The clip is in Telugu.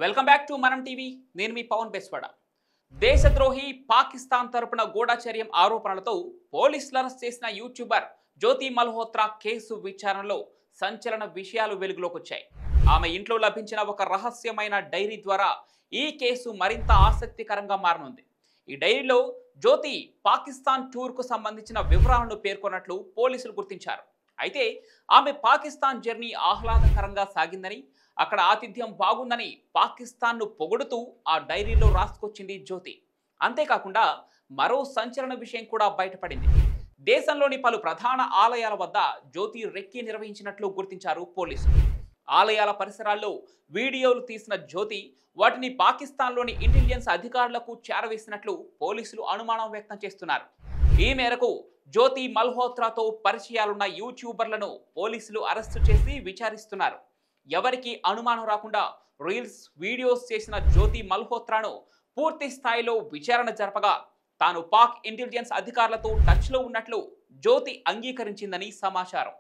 వెల్కమ్ బ్యాక్ టు మనం టీవీ. నేను మీ పవన్ బెస్వాడ. దేశద్రోహి పాకిస్తాన్ తరపున గూఢచర్యం ఆరోపణలతో పోలీసులు అరెస్ట్ చేసిన యూట్యూబర్ జ్యోతి మల్హోత్రా కేసు విచారణలో సంచలన విషయాలు వెలుగులోకి వచ్చాయి. ఆమె ఇంట్లో లభించిన ఒక రహస్యమైన డైరీ ద్వారా ఈ కేసు మరింత ఆసక్తికరంగా మారనుంది. ఈ డైరీలో జ్యోతి పాకిస్తాన్ టూర్కు సంబంధించిన వివరాలను పేర్కొన్నట్లు పోలీసులు గుర్తించారు. అయితే ఆమె పాకిస్తాన్ జర్నీ ఆహ్లాదకరంగా సాగిందని, అక్కడ ఆతిథ్యం బాగుందని పాకిస్తాన్ను పొగుడుతూ ఆ డైరీలో రాసుకొచ్చింది జ్యోతి. అంతేకాకుండా మరో సంచలన విషయం కూడా బయటపడింది. దేశంలోని పలు ప్రధాన ఆలయాల వద్ద జ్యోతి రెక్కి నిర్వహించినట్లు గుర్తించారు పోలీసులు. ఆలయాల పరిసరాల్లో వీడియోలు తీసిన జ్యోతి వాటిని పాకిస్తాన్లోని ఇంటెలిజెన్స్ అధికారులకు చేరవేసినట్లు పోలీసులు అనుమానం వ్యక్తం చేస్తున్నారు. ఈ మేరకు జ్యోతి మల్హోత్రాతో పరిచయాలున్న యూట్యూబర్లను పోలీసులు అరెస్టు చేసి విచారిస్తున్నారు. ఎవరికి అనుమానం రాకుండా రీల్స్, వీడియోస్ చేసిన జ్యోతి మల్హోత్రాను పూర్తి స్థాయిలో విచారణ జరపగా తాను పాక్ ఇంటెలిజెన్స్ అధికారులతో టచ్లో ఉన్నట్లు జ్యోతి అంగీకరించిందని సమాచారం.